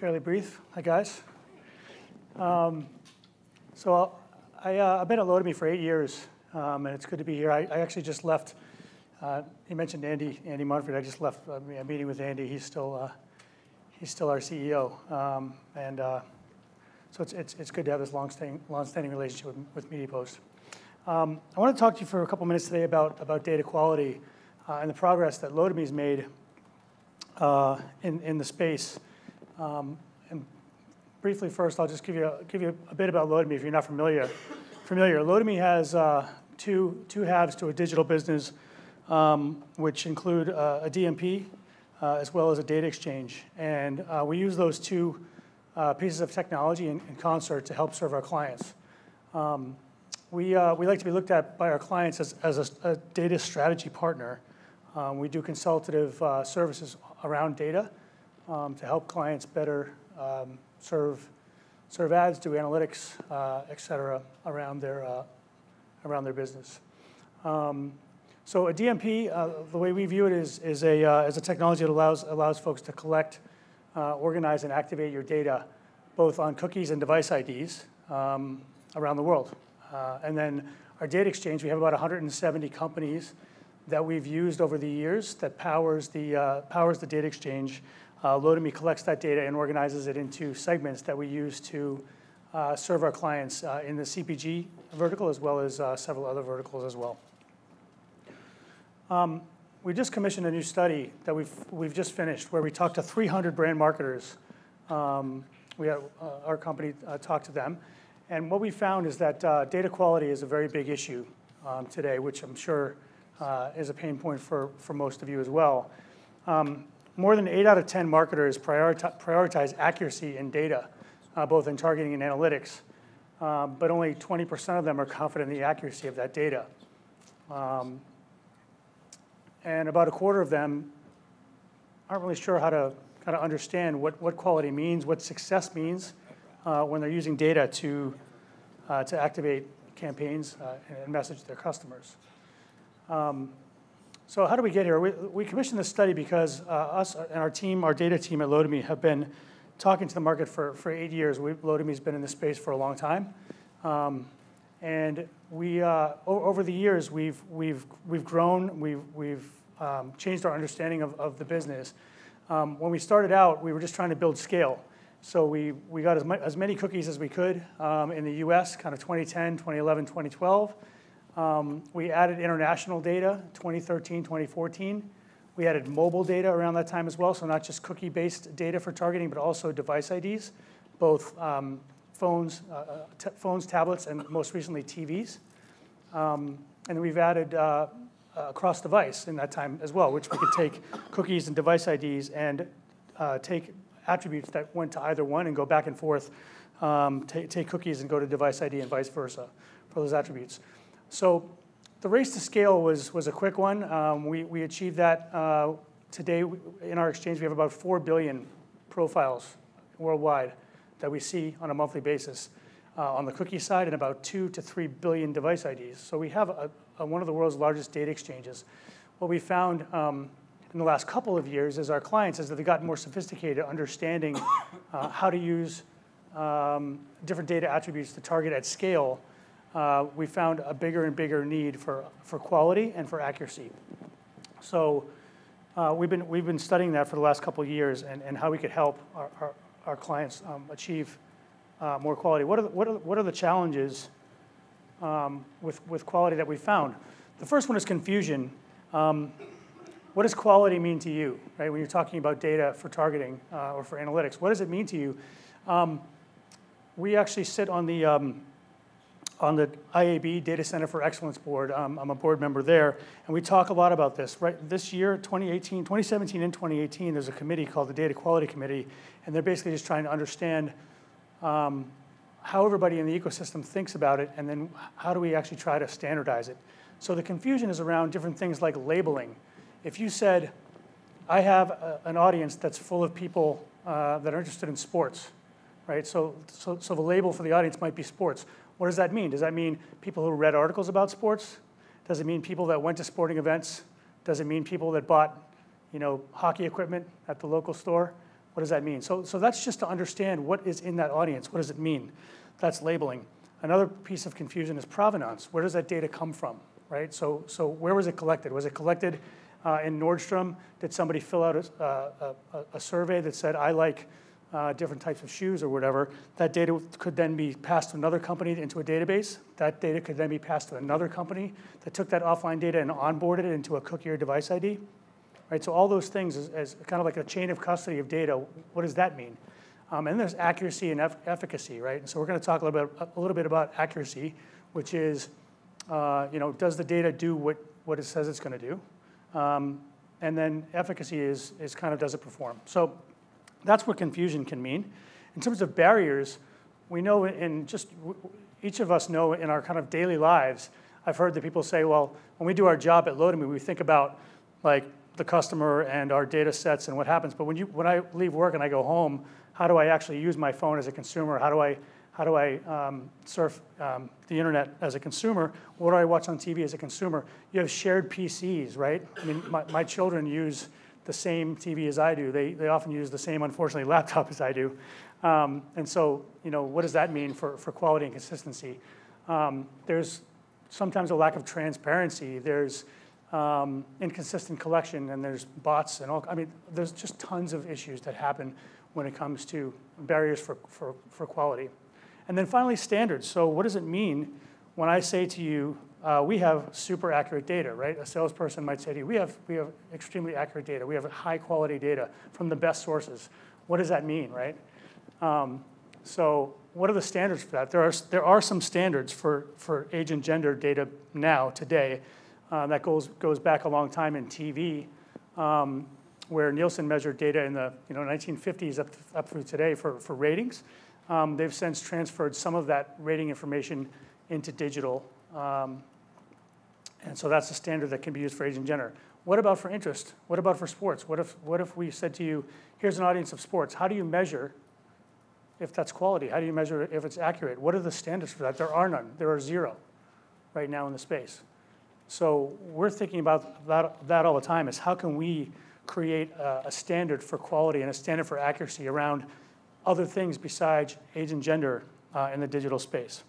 fairly brief. Hi, guys. So I've been at Lotame for 8 years, and it's good to be here. I actually just left. You mentioned Andy Munford. I just left a meeting with Andy. He's still our CEO, so it's good to have this long-standing relationship with MediaPost. I want to talk to you for a couple minutes today about data quality and the progress that Lotame's made in the space. And briefly, first, I'll just give you a bit about Lotame if you're not familiar. Lotame has two halves to a digital business, which include a DMP as well as a data exchange. And we use those two pieces of technology in concert to help serve our clients. We like to be looked at by our clients as a data strategy partner. We do consultative services around data to help clients better serve ads, do analytics, et cetera, around their business. So a DMP, the way we view it is a technology that allows folks to collect, organize, and activate your data, both on cookies and device IDs around the world. And then our data exchange, we have about 170 companies that we've used over the years that powers the data exchange. Lotame collects that data and organizes it into segments that we use to serve our clients in the CPG vertical as well as several other verticals as well. We just commissioned a new study that we've just finished where we talked to 300 brand marketers. We had our company talk to them. And what we found is that data quality is a very big issue today, which I'm sure is a pain point for most of you as well. More than 8 out of 10 marketers prioritize accuracy in data, both in targeting and analytics, but only 20% of them are confident in the accuracy of that data. And about a quarter of them aren't really sure how to kind of understand what quality means, what success means when they're using data to activate campaigns and message their customers. So how do we get here? We commissioned this study because us and our data team at Lotame have been talking to the market for 8 years. Lotame's been in this space for a long time, and we over the years we've grown. We've changed our understanding of the business. When we started out, we were just trying to build scale. So we got as many cookies as we could in the U.S., kind of 2010, 2011, 2012. We added international data, 2013, 2014. We added mobile data around that time as well, so not just cookie-based data for targeting, but also device IDs, both phones, tablets, and most recently TVs. And we've added cross-device in that time as well, which we could take cookies and device IDs and take attributes that went to either one and go back and forth, take cookies and go to device ID and vice versa for those attributes. So the race to scale was a quick one. We achieved that. Today in our exchange, we have about 4 billion profiles worldwide that we see on a monthly basis on the cookie side, and about 2 to 3 billion device IDs. So we have one of the world's largest data exchanges. What we found in the last couple of years is our clients, as they've gotten more sophisticated at understanding how to use different data attributes to target at scale, we found a bigger and bigger need for quality and for accuracy. So we've been studying that for the last couple of years and how we could help our clients achieve more quality. What are the challenges with quality that we found? The first one is confusion. What does quality mean to you, right? When you're talking about data for targeting or for analytics, what does it mean to you? We actually sit on the IAB Data Center for Excellence board. I'm a board member there, and we talk a lot about this. Right, this year, 2017 and 2018, there's a committee called the Data Quality Committee, and they're basically just trying to understand how everybody in the ecosystem thinks about it, and then how do we actually try to standardize it. So the confusion is around different things like labeling. If you said, I have an audience that's full of people that are interested in sports, right? So the label for the audience might be sports. What does that mean? Does that mean people who read articles about sports? Does it mean people that went to sporting events? Does it mean people that bought, hockey equipment at the local store? What does that mean? So that's just to understand what is in that audience. What does it mean? That's labeling. Another piece of confusion is provenance. Where does that data come from, right? So where was it collected? Was it collected in Nordstrom? Did somebody fill out a survey that said, I like different types of shoes or whatever? That data could then be passed to another company into a database. That data could then be passed to another company that took that offline data and onboarded it into a cookie or device ID. Right, so all those things as kind of like a chain of custody of data. What does that mean? And there's accuracy and efficacy, right? And so we're going to talk a little bit about accuracy, which is, does the data do what it says it's going to do? And then efficacy is kind of, does it perform? So that's what confusion can mean. In terms of barriers, we know each of us know in our kind of daily lives, I've heard that people say, well, when we do our job at Lotame, we think about like the customer and our data sets and what happens. But when I leave work and I go home, how do I actually use my phone as a consumer? How do I surf the internet as a consumer? What do I watch on TV as a consumer? You have shared PCs, right? I mean, my children use the same TV as I do. They often use the same, unfortunately, laptop as I do. And so, what does that mean for quality and consistency? There's sometimes a lack of transparency. There's inconsistent collection, and there's bots and all. I mean, there's just tons of issues that happen when it comes to barriers for quality. And then finally, standards. So what does it mean when I say to you, we have super accurate data, right? A salesperson might say to you, we have extremely accurate data. We have high quality data from the best sources. What does that mean, right? So what are the standards for that? There are some standards for age and gender data now, today. That goes back a long time in TV, where Nielsen measured data in the 1950s up through today for ratings. They've since transferred some of that rating information into digital. And so that's a standard that can be used for age and gender. What about for interest? What about for sports? What if we said to you, here's an audience of sports. How do you measure if that's quality? How do you measure if it's accurate? What are the standards for that? There are none. There are zero right now in the space. So we're thinking about that all the time, is how can we create a standard for quality and a standard for accuracy around other things besides age and gender in the digital space.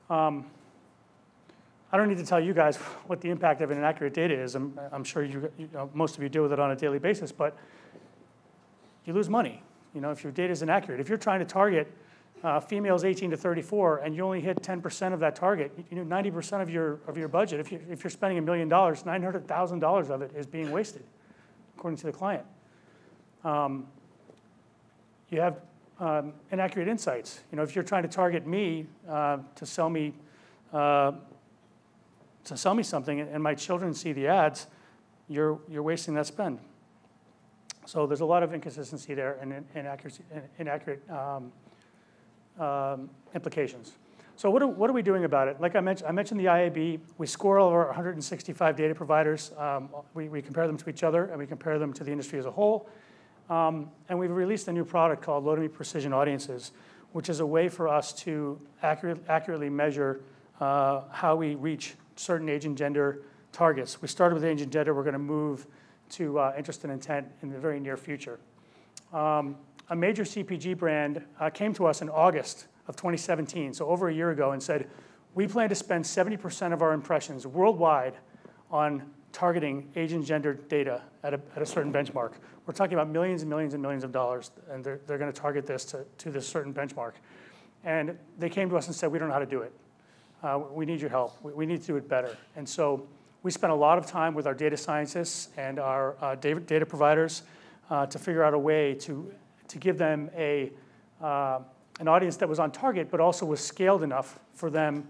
I don't need to tell you guys what the impact of inaccurate data is. I'm sure most of you deal with it on a daily basis, but you lose money. If your data is inaccurate. If you're trying to target females 18 to 34 and you only hit 10% of that target, 90% of your budget, if you're spending $1 million, $900,000 of it is being wasted, according to the client. You have inaccurate insights. If you're trying to target me to sell me something, and my children see the ads, you're wasting that spend. So there's a lot of inconsistency there and inaccurate implications. So what are we doing about it? Like I mentioned the IAB. We score all of our 165 data providers. We compare them to each other, and we compare them to the industry as a whole. And we've released a new product called Lotame Precision Audiences, which is a way for us to accurately measure how we reach certain age and gender targets. We started with age and gender. We're going to move to interest and intent in the very near future. A major CPG brand came to us in August of 2017, so over a year ago, and said, we plan to spend 70% of our impressions worldwide on targeting age and gender data at a certain benchmark. We're talking about millions and millions and millions of dollars, and they're going to target this to this certain benchmark. And they came to us and said, we don't know how to do it. We need your help. We need to do it better. And so we spent a lot of time with our data scientists and our data providers to figure out a way to give them an audience that was on target, but also was scaled enough for them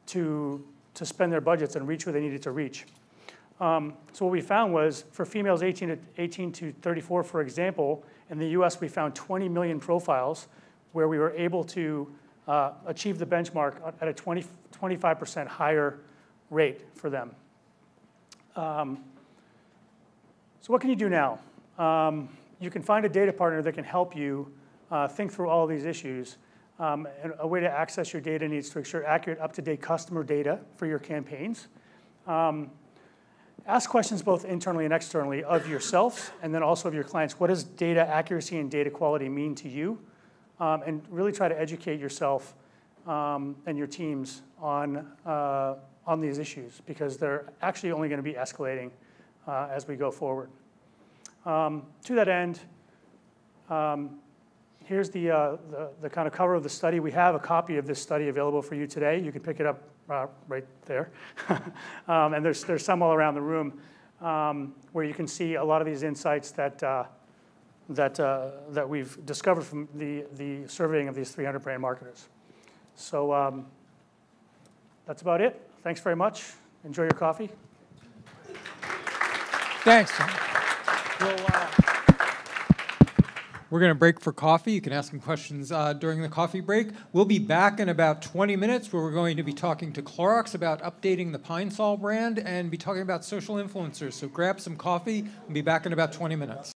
to spend their budgets and reach where they needed to reach. So what we found was, for females 18 to 34, for example, in the US, we found 20 million profiles where we were able to achieve the benchmark at a 25% higher rate for them. So what can you do now? You can find a data partner that can help you think through all of these issues. And a way to access your data needs to ensure accurate, up-to-date customer data for your campaigns. ask questions both internally and externally of yourselves, and then also of your clients. What does data accuracy and data quality mean to you? And really try to educate yourself and your teams on these issues, because they're actually only going to be escalating as we go forward. To that end, here's the kind of cover of the study. We have a copy of this study available for you today. You can pick it up right there. And there's some all around the room where you can see a lot of these insights that we've discovered from the surveying of these 300 brand marketers. So that's about it. Thanks very much. Enjoy your coffee. Thanks. We're going to break for coffee. You can ask them questions during the coffee break. We'll be back in about 20 minutes, where we're going to be talking to Clorox about updating the Pine Sol brand and be talking about social influencers. So grab some coffee. We'll be back in about 20 minutes.